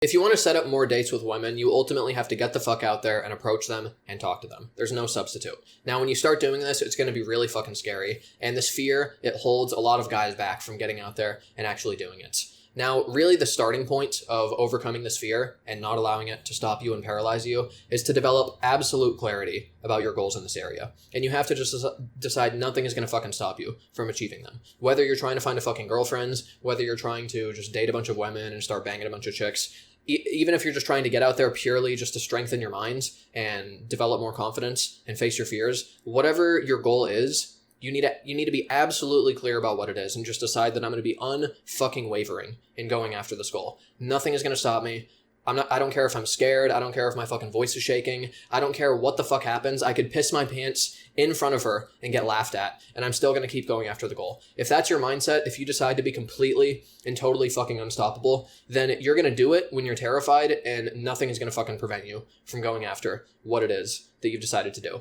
If you want to set up more dates with women, you ultimately have to get the fuck out there and approach them and talk to them. There's no substitute. Now, when you start doing this, it's going to be really fucking scary. And this fear, it holds a lot of guys back from getting out there and actually doing it. Now, really the starting point of overcoming this fear and not allowing it to stop you and paralyze you is to develop absolute clarity about your goals in this area. And you have to just decide nothing is going to fucking stop you from achieving them. Whether you're trying to find a fucking girlfriend, whether you're trying to just date a bunch of women and start banging a bunch of chicks, even if you're just trying to get out there purely just to strengthen your mind and develop more confidence and face your fears, whatever your goal is, you need to be absolutely clear about what it is and just decide that I'm going to be unfucking wavering in going after this goal. Nothing is going to stop me. I don't care if I'm scared. I don't care if my fucking voice is shaking. I don't care what the fuck happens. I could piss my pants in front of her and get laughed at, and I'm still going to keep going after the goal. If that's your mindset, if you decide to be completely and totally fucking unstoppable, then you're going to do it when you're terrified, and nothing is going to fucking prevent you from going after what it is that you've decided to do.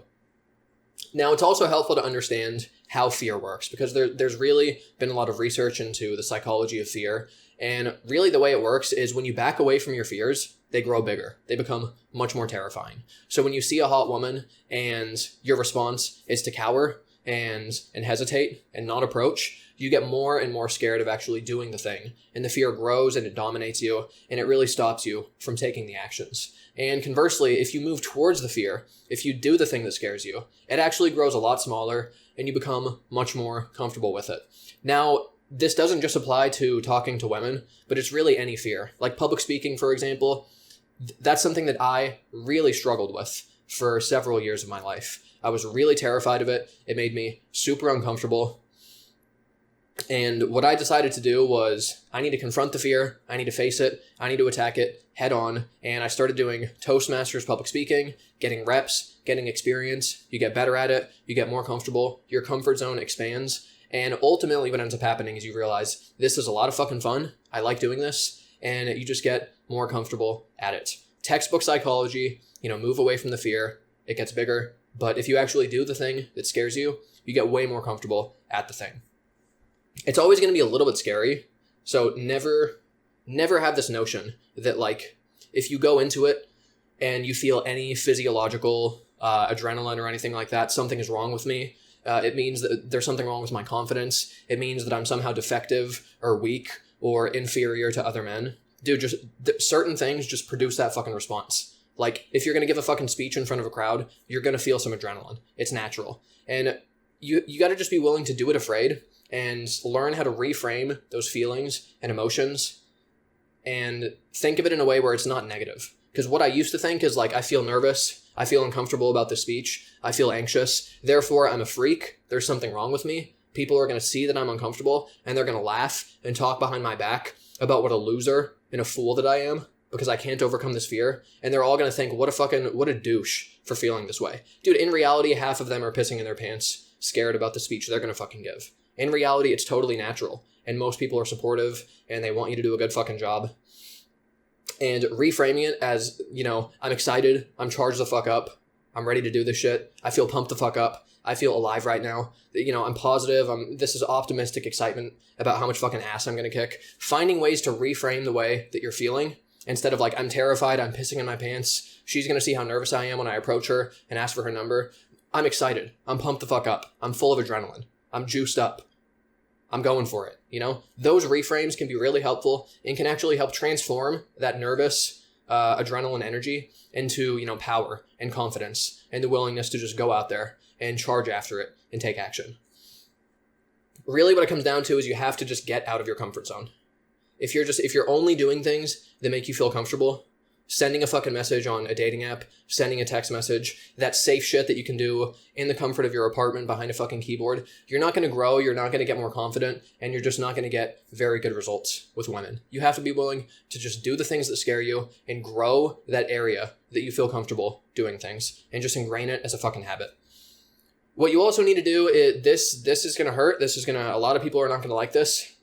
Now, it's also helpful to understand how fear works, because there's really been a lot of research into the psychology of fear. And really the way it works is when you back away from your fears, they grow bigger. They become much more terrifying. So when you see a hot woman and your response is to cower and hesitate and not approach, you get more and more scared of actually doing the thing. And the fear grows and it dominates you, and it really stops you from taking the actions. And conversely, if you move towards the fear, if you do the thing that scares you, it actually grows a lot smaller and you become much more comfortable with it. Now, this doesn't just apply to talking to women, but it's really any fear. Like public speaking, for example, that's something that I really struggled with for several years of my life. I was really terrified of it. It made me super uncomfortable. And what I decided to do was I need to confront the fear. I need to face it. I need to attack it head on. And I started doing Toastmasters public speaking, getting reps, getting experience. You get better at it. You get more comfortable. Your comfort zone expands. And ultimately what ends up happening is you realize this is a lot of fucking fun. I like doing this. And you just get more comfortable at it. Textbook psychology, move away from the fear. It gets bigger. But if you actually do the thing that scares you, you get way more comfortable at the thing. It's always going to be a little bit scary. So never have this notion that if you go into it and you feel any physiological adrenaline or anything like that, something is wrong with me. It means that there's something wrong with my confidence. It means that I'm somehow defective or weak or inferior to other men. Dude, just certain things just produce that fucking response. Like if you're going to give a fucking speech in front of a crowd, you're going to feel some adrenaline. It's natural. And you got to just be willing to do it afraid and learn how to reframe those feelings and emotions and think of it in a way where it's not negative. Because what I used to think is I feel nervous. I feel uncomfortable about the speech. I feel anxious. Therefore, I'm a freak. There's something wrong with me. People are going to see that I'm uncomfortable and they're going to laugh and talk behind my back about what a loser and a fool that I am because I can't overcome this fear. And they're all going to think, what a douche for feeling this way. Dude, in reality, half of them are pissing in their pants, scared about the speech they're going to fucking give. In reality, it's totally natural. And most people are supportive and they want you to do a good fucking job. And reframing it as, I'm excited. I'm charged the fuck up. I'm ready to do this shit. I feel pumped the fuck up. I feel alive right now. I'm positive. This is optimistic excitement about how much fucking ass I'm going to kick. Finding ways to reframe the way that you're feeling instead of I'm terrified. I'm pissing in my pants. She's going to see how nervous I am when I approach her and ask for her number. I'm excited. I'm pumped the fuck up. I'm full of adrenaline. I'm juiced up. I'm going for it. Those reframes can be really helpful and can actually help transform that nervous adrenaline energy into, power and confidence and the willingness to just go out there and charge after it and take action. Really what it comes down to is you have to just get out of your comfort zone. If you're only doing things that make you feel comfortable, sending a fucking message on a dating app, sending a text message, that safe shit that you can do in the comfort of your apartment behind a fucking keyboard, you're not going to grow, you're not going to get more confident, and you're just not going to get very good results with women. You have to be willing to just do the things that scare you and grow that area that you feel comfortable doing things and just ingrain it as a fucking habit. What you also need to do is, this is going to hurt, a lot of people are not going to like this.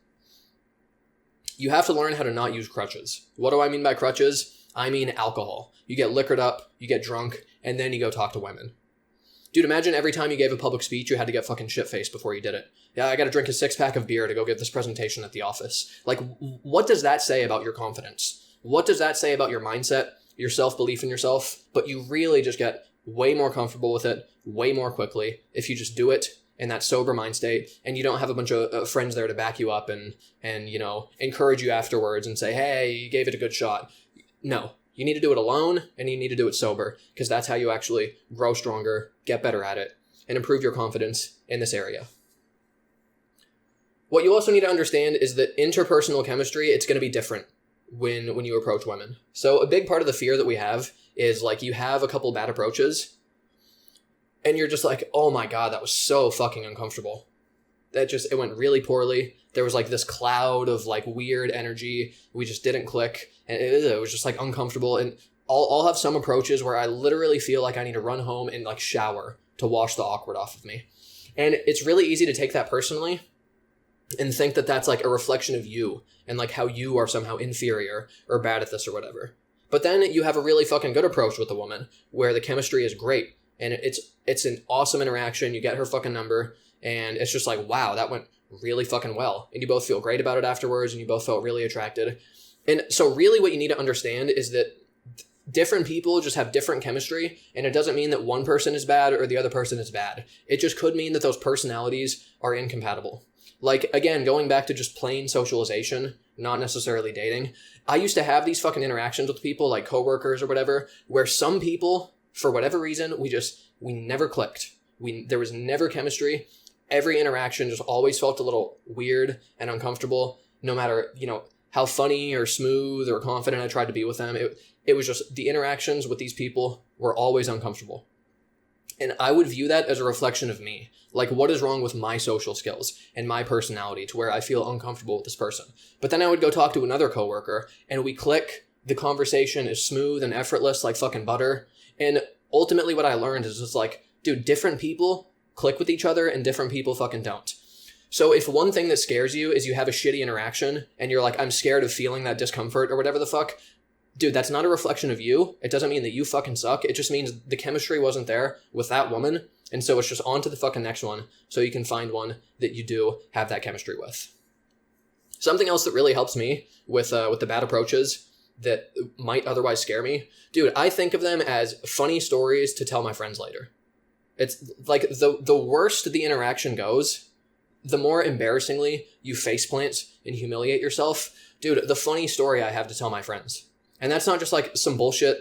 You have to learn how to not use crutches. What do I mean by crutches? I mean alcohol. You get liquored up, you get drunk, and then you go talk to women. Dude, imagine every time you gave a public speech, you had to get fucking shit-faced before you did it. Yeah, I gotta drink a 6-pack of beer to go give this presentation at the office. What does that say about your confidence? What does that say about your mindset, your self-belief in yourself? But you really just get way more comfortable with it way more quickly if you just do it in that sober mind state, and you don't have a bunch of friends there to back you up and encourage you afterwards and say, hey, you gave it a good shot. No, you need to do it alone, and you need to do it sober, because that's how you actually grow stronger, get better at it, and improve your confidence in this area. What you also need to understand is that interpersonal chemistry, it's going to be different when you approach women. So a big part of the fear that we have is like you have a couple bad approaches and you're just like, oh my God, that was so fucking uncomfortable. It went really poorly. There was like this cloud of like weird energy. We just didn't click, and it was just like uncomfortable. And I'll have some approaches where I literally feel like I need to run home and like shower to wash the awkward off of me. And it's really easy to take that personally and think that that's like a reflection of you and like how you are somehow inferior or bad at this or whatever. But then you have a really fucking good approach with a woman where the chemistry is great and it's an awesome interaction. You get her fucking number and it's just like, wow, that went really fucking well. And you both feel great about it afterwards and you both felt really attracted. And so really what you need to understand is that different people just have different chemistry, and it doesn't mean that one person is bad or the other person is bad. It just could mean that those personalities are incompatible. Like, again, going back to just plain socialization, not necessarily dating, I used to have these fucking interactions with people, like coworkers or whatever, where some people, for whatever reason, we never clicked. There was never chemistry. Every interaction just always felt a little weird and uncomfortable, no matter, how funny or smooth or confident I tried to be with them. It was just the interactions with these people were always uncomfortable. And I would view that as a reflection of me. Like, what is wrong with my social skills and my personality to where I feel uncomfortable with this person? But then I would go talk to another coworker and we click. The conversation is smooth and effortless like fucking butter. And ultimately what I learned is just like, dude, different people click with each other and different people fucking don't. So if one thing that scares you is you have a shitty interaction and you're like, I'm scared of feeling that discomfort or whatever the fuck, dude, that's not a reflection of you. It doesn't mean that you fucking suck. It just means the chemistry wasn't there with that woman. And so it's just on to the fucking next one so you can find one that you do have that chemistry with. Something else that really helps me with the bad approaches that might otherwise scare me, dude, I think of them as funny stories to tell my friends later. It's like the worse the interaction goes, the more embarrassingly you faceplant and humiliate yourself. Dude, the funny story I have to tell my friends. And that's not just like some bullshit,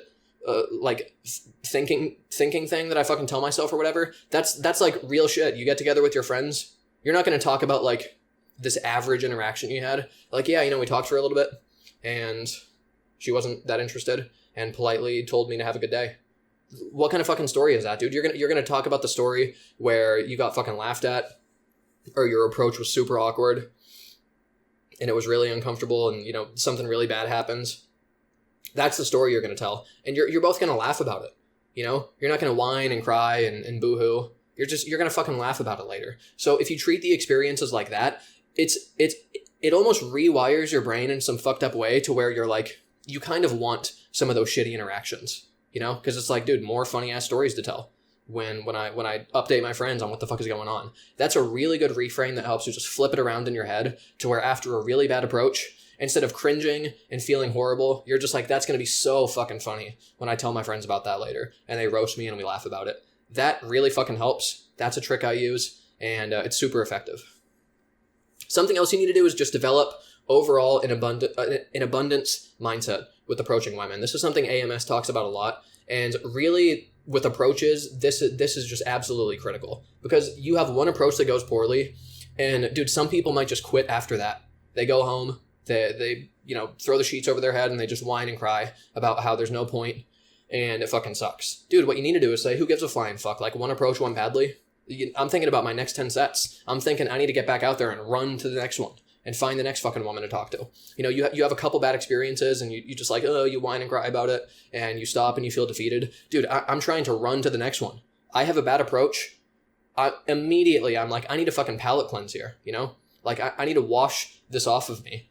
thinking thing that I fucking tell myself or whatever. That's like real shit. You get together with your friends. You're not going to talk about like this average interaction you had. Like, yeah, we talked for a little bit and she wasn't that interested and politely told me to have a good day. What kind of fucking story is that, dude? You're going to talk about the story where you got fucking laughed at or your approach was super awkward and it was really uncomfortable and, something really bad happens. That's the story you're going to tell. And you're both going to laugh about it. You're not going to whine and cry and boo-hoo. You're going to fucking laugh about it later. So if you treat the experiences like that, it almost rewires your brain in some fucked up way to where you're like, you kind of want some of those shitty interactions, because it's like, dude, more funny ass stories to tell when I update my friends on what the fuck is going on. That's a really good reframe that helps you just flip it around in your head to where after a really bad approach, instead of cringing and feeling horrible, you're just like, that's going to be so fucking funny when I tell my friends about that later and they roast me and we laugh about it. That really fucking helps. That's a trick I use and it's super effective. Something else you need to do is just develop overall an abundance mindset with approaching women. This is something AMS talks about a lot. And really with approaches, this is just absolutely critical because you have one approach that goes poorly and dude, some people might just quit after that. They go home. They throw the sheets over their head and they just whine and cry about how there's no point and it fucking sucks. Dude, what you need to do is say, who gives a flying fuck? Like one approach, one badly. I'm thinking about my next 10 sets. I'm thinking I need to get back out there and run to the next one and find the next fucking woman to talk to. You have a couple bad experiences and you just like, you whine and cry about it and you stop and you feel defeated. Dude, I'm trying to run to the next one. I have a bad approach. Immediately, I'm like, I need a fucking palate cleanse here, Like, I need to wash this off of me.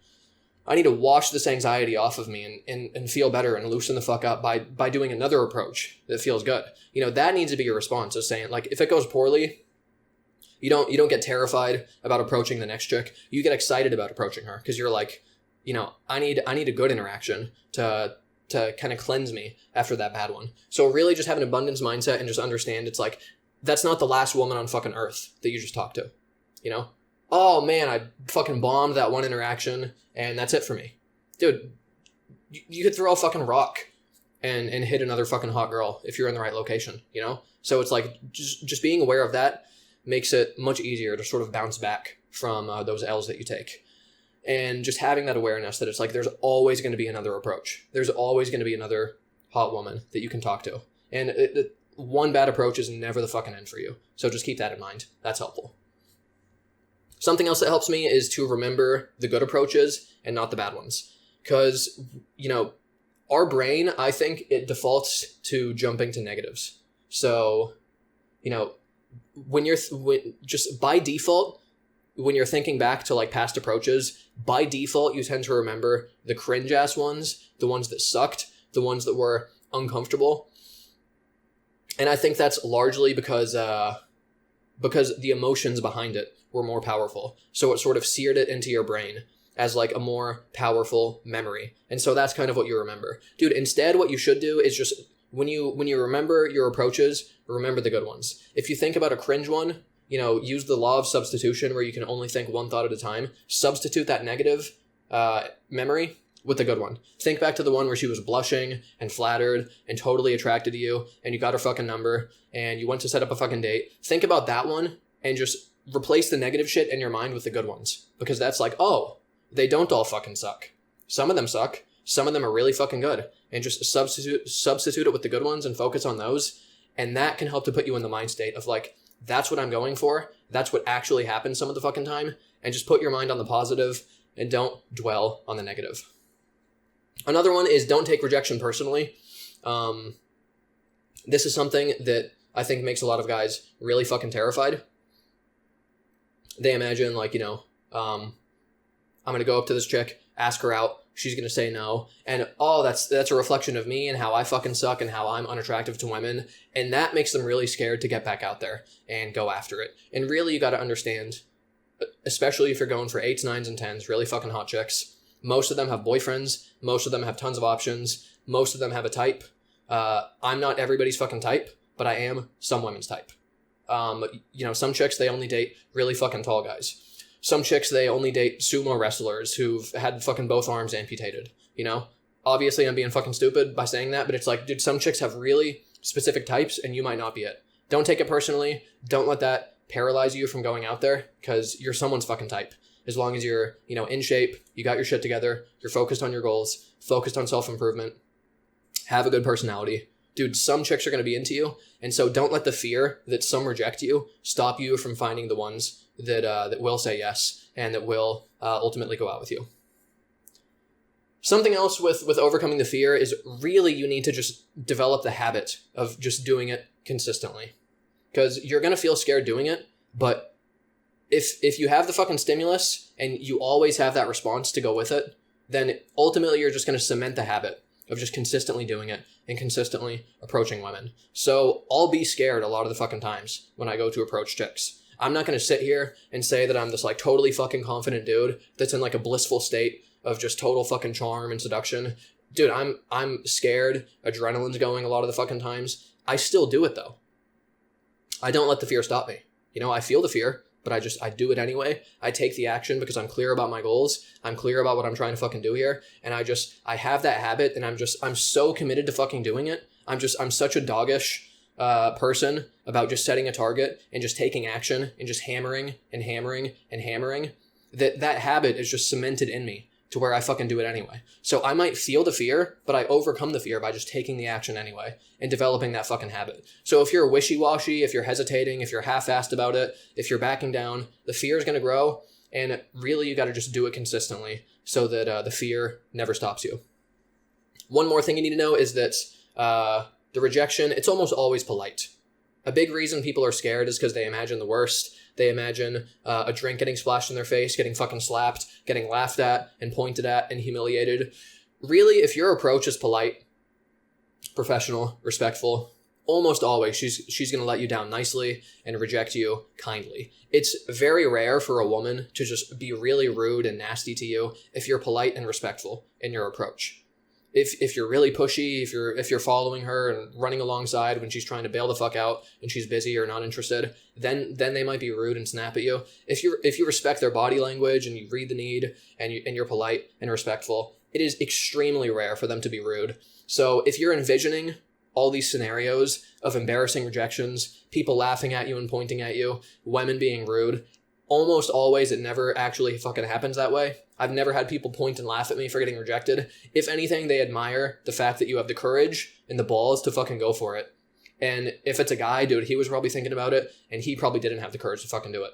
I need to wash this anxiety off of me and feel better and loosen the fuck up by doing another approach that feels good. That needs to be your response, is saying, like, if it goes poorly, you don't get terrified about approaching the next chick. You get excited about approaching her because you're like, I need a good interaction to kind of cleanse me after that bad one. So really just have an abundance mindset and just understand it's like, that's not the last woman on fucking earth that you just talked to, Oh man, I fucking bombed that one interaction and that's it for me. Dude, you could throw a fucking rock and hit another fucking hot girl if you're in the right location, So it's like, just being aware of that makes it much easier to sort of bounce back from those L's that you take. And just having that awareness that it's like, there's always going to be another approach. There's always going to be another hot woman that you can talk to. And one bad approach is never the fucking end for you. So just keep that in mind. That's helpful. Something else that helps me is to remember the good approaches and not the bad ones. Because, our brain, I think it defaults to jumping to negatives. So, when just by default, when you're thinking back to like past approaches, by default, you tend to remember the cringe ass ones, the ones that sucked, the ones that were uncomfortable. And I think that's largely because the emotions behind it were more powerful. So it sort of seared it into your brain as like a more powerful memory. And so that's kind of what you remember. Dude, instead, what you should do is just when you remember your approaches, remember the good ones. If you think about a cringe one, use the law of substitution where you can only think one thought at a time. Substitute that negative memory with the good one. Think back to the one where she was blushing and flattered and totally attracted to you and you got her fucking number and you went to set up a fucking date. Think about that one and just replace the negative shit in your mind with the good ones. Because that's like, oh, they don't all fucking suck. Some of them suck. Some of them are really fucking good. And just substitute it with the good ones and focus on those. And that can help to put you in the mind state of like, that's what I'm going for. That's what actually happens some of the fucking time. And just put your mind on the positive and don't dwell on the negative. Another one is don't take rejection personally. This is something that I think makes a lot of guys really fucking terrified. They imagine like, I'm going to go up to this chick, ask her out. She's going to say no. And, that's a reflection of me and how I fucking suck and how I'm unattractive to women. And that makes them really scared to get back out there and go after it. And really, you got to understand, especially if you're going for 8s, 9s, and 10s, really fucking hot chicks. Most of them have boyfriends. Most of them have tons of options. Most of them have a type. I'm not everybody's fucking type, but I am some women's type. Some chicks, they only date really fucking tall guys. Some chicks, they only date sumo wrestlers who've had fucking both arms amputated, Obviously, I'm being fucking stupid by saying that, but it's like, dude, some chicks have really specific types and you might not be it. Don't take it personally. Don't let that paralyze you from going out there because you're someone's fucking type. As long as you're, in shape, you got your shit together, you're focused on your goals, focused on self-improvement, have a good personality. Dude, some chicks are going to be into you. And so don't let the fear that some reject you stop you from finding the ones that will say yes and that will ultimately go out with you. Something else with overcoming the fear is really you need to just develop the habit of just doing it consistently. Because you're going to feel scared doing it, but if you have the fucking stimulus and you always have that response to go with it, then ultimately you're just going to cement the habit of just consistently doing it and consistently approaching women. So I'll be scared a lot of the fucking times when I go to approach chicks. I'm not going to sit here and say that I'm this like totally fucking confident dude that's in like a blissful state of just total fucking charm and seduction. Dude, I'm scared. Adrenaline's going a lot of the fucking times. I still do it though. I don't let the fear stop me. I feel the fear, but I do it anyway. I take the action because I'm clear about my goals. I'm clear about what I'm trying to fucking do here. And I have that habit and I'm so committed to fucking doing it. I'm such a doggish person about just setting a target and just taking action and just hammering and hammering and hammering that habit is just cemented in me to where I fucking do it anyway. So I might feel the fear, but I overcome the fear by just taking the action anyway and developing that fucking habit. So if you're wishy-washy, if you're hesitating, if you're half-assed about it, if you're backing down, the fear is going to grow. And really, you got to just do it consistently so that the fear never stops you. One more thing you need to know is that the rejection, it's almost always polite. A big reason people are scared is because they imagine the worst. They imagine a drink getting splashed in their face, getting fucking slapped, getting laughed at and pointed at and humiliated. Really, if your approach is polite, professional, respectful, almost always she's going to let you down nicely and reject you kindly. It's very rare for a woman to just be really rude and nasty to you if you're polite and respectful in your approach. If you're really pushy, if you're following her and running alongside when she's trying to bail the fuck out and she's busy or not interested, then they might be rude and snap at you. If you respect their body language and you read the need and you're polite and respectful, it is extremely rare for them to be rude. So if you're envisioning all these scenarios of embarrassing rejections, people laughing at you and pointing at you, women being rude, almost always it never actually fucking happens that way. I've never had people point and laugh at me for getting rejected. If anything, they admire the fact that you have the courage and the balls to fucking go for it. And if it's a guy, dude, he was probably thinking about it and he probably didn't have the courage to fucking do it.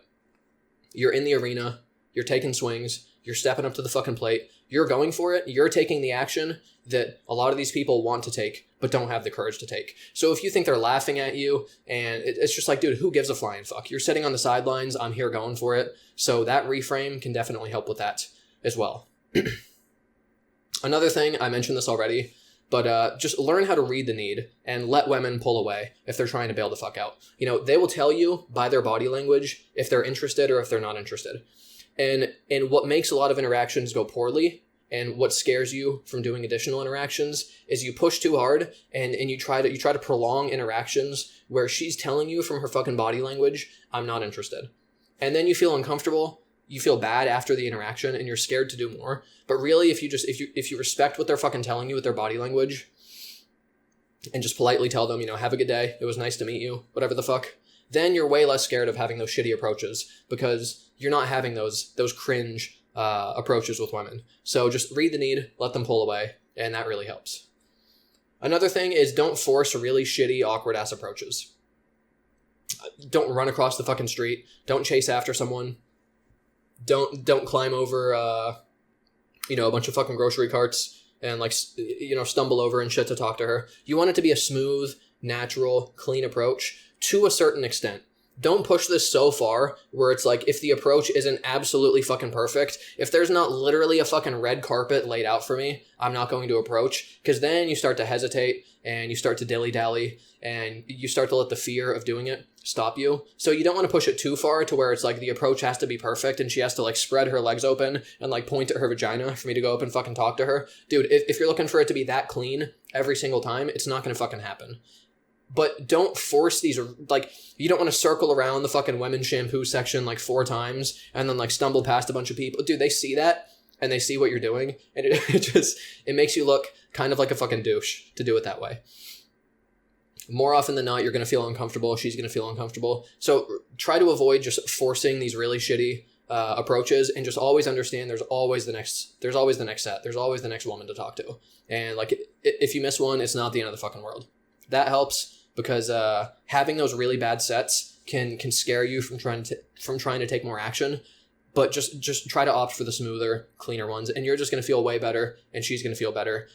You're in the arena, you're taking swings, you're stepping up to the fucking plate, you're going for it, you're taking the action that a lot of these people want to take but don't have the courage to take. So if you think they're laughing at you and it's just like, dude, who gives a flying fuck? You're sitting on the sidelines, I'm here going for it. So that reframe can definitely help with that as well. Another thing, I mentioned this already, but just learn how to read the need and let women pull away if they're trying to bail the fuck out. You know, they will tell you by their body language if they're interested or if they're not interested. And what makes a lot of interactions go poorly and what scares you from doing additional interactions is you push too hard and you try to prolong interactions where she's telling you from her fucking body language, I'm not interested. And then you feel uncomfortable, you feel bad after the interaction and you're scared to do more. But really, if you respect what they're fucking telling you with their body language and just politely tell them, you know, have a good day, it was nice to meet you, whatever the fuck, then you're way less scared of having those shitty approaches because you're not having those cringe approaches with women. So just read the need, let them pull away, and that really helps. Another thing is don't force really shitty, awkward ass approaches. Don't run across the fucking street. Don't chase after someone. Don't climb over, a bunch of fucking grocery carts and stumble over and shit to talk to her. You want it to be a smooth, natural, clean approach to a certain extent. Don't push this so far where it's like if the approach isn't absolutely fucking perfect, if there's not literally a fucking red carpet laid out for me, I'm not going to approach, because then you start to hesitate and you start to dilly-dally and you start to let the fear of doing it stop you. So you don't want to push it too far to where it's like the approach has to be perfect and she has to like spread her legs open and like point at her vagina for me to go up and fucking talk to her. Dude, if you're looking for it to be that clean every single time, it's not going to fucking happen. But don't force these, like, you don't want to circle around the fucking women's shampoo section like 4 times and then like stumble past a bunch of people. Dude, they see that and they see what you're doing and it makes you look kind of like a fucking douche to do it that way. More often than not, you're going to feel uncomfortable. She's going to feel uncomfortable. So try to avoid just forcing these really shitty approaches and just always understand there's always the next set. There's always the next woman to talk to. And like, if you miss one, it's not the end of the fucking world. That helps. Because having those really bad sets can scare you from trying to take more action, but just try to opt for the smoother, cleaner ones, and you're just going to feel way better, and she's going to feel better,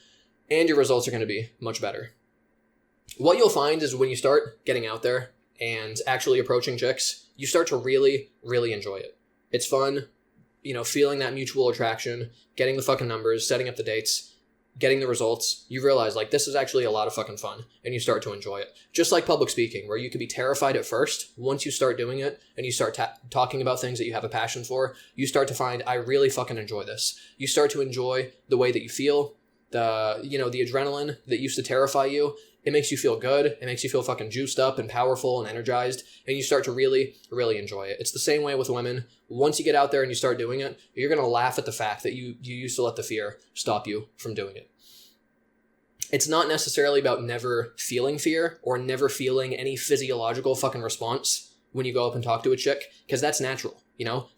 and your results are going to be much better. What you'll find is when you start getting out there and actually approaching chicks, you start to really, really enjoy it. It's fun, feeling that mutual attraction, getting the fucking numbers, setting up the dates, getting the results. You realize like this is actually a lot of fucking fun and you start to enjoy it. Just like public speaking, where you could be terrified at first. Once you start doing it and you start talking about things that you have a passion for, you start to find, I really fucking enjoy this. You start to enjoy the way that you feel, the adrenaline that used to terrify you. It makes you feel good. It makes you feel fucking juiced up and powerful and energized. And you start to really, really enjoy it. It's the same way with women. Once you get out there and you start doing it, you're going to laugh at the fact that you used to let the fear stop you from doing it. It's not necessarily about never feeling fear or never feeling any physiological fucking response when you go up and talk to a chick, because that's natural.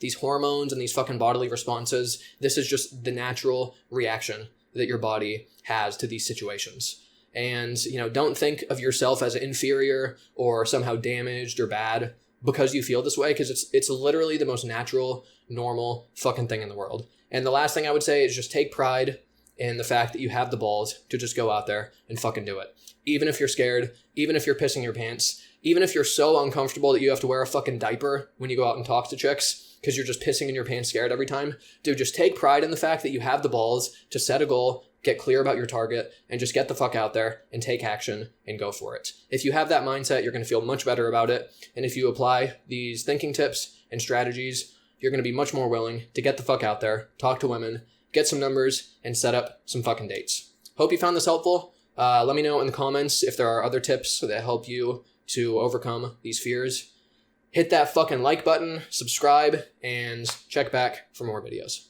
These hormones and these fucking bodily responses, this is just the natural reaction that your body has to these situations. And, don't think of yourself as inferior or somehow damaged or bad because you feel this way, because it's literally the most natural, normal fucking thing in the world. And the last thing I would say is just take pride in the fact that you have the balls to just go out there and fucking do it. Even if you're scared, even if you're pissing your pants, even if you're so uncomfortable that you have to wear a fucking diaper when you go out and talk to chicks because you're just pissing in your pants scared every time. Dude, just take pride in the fact that you have the balls to set a goal, get clear about your target, and just get the fuck out there and take action and go for it. If you have that mindset, you're going to feel much better about it. And if you apply these thinking tips and strategies, you're going to be much more willing to get the fuck out there, talk to women, get some numbers, and set up some fucking dates. Hope you found this helpful. Let me know in the comments if there are other tips that help you to overcome these fears. Hit that fucking like button, subscribe, and check back for more videos.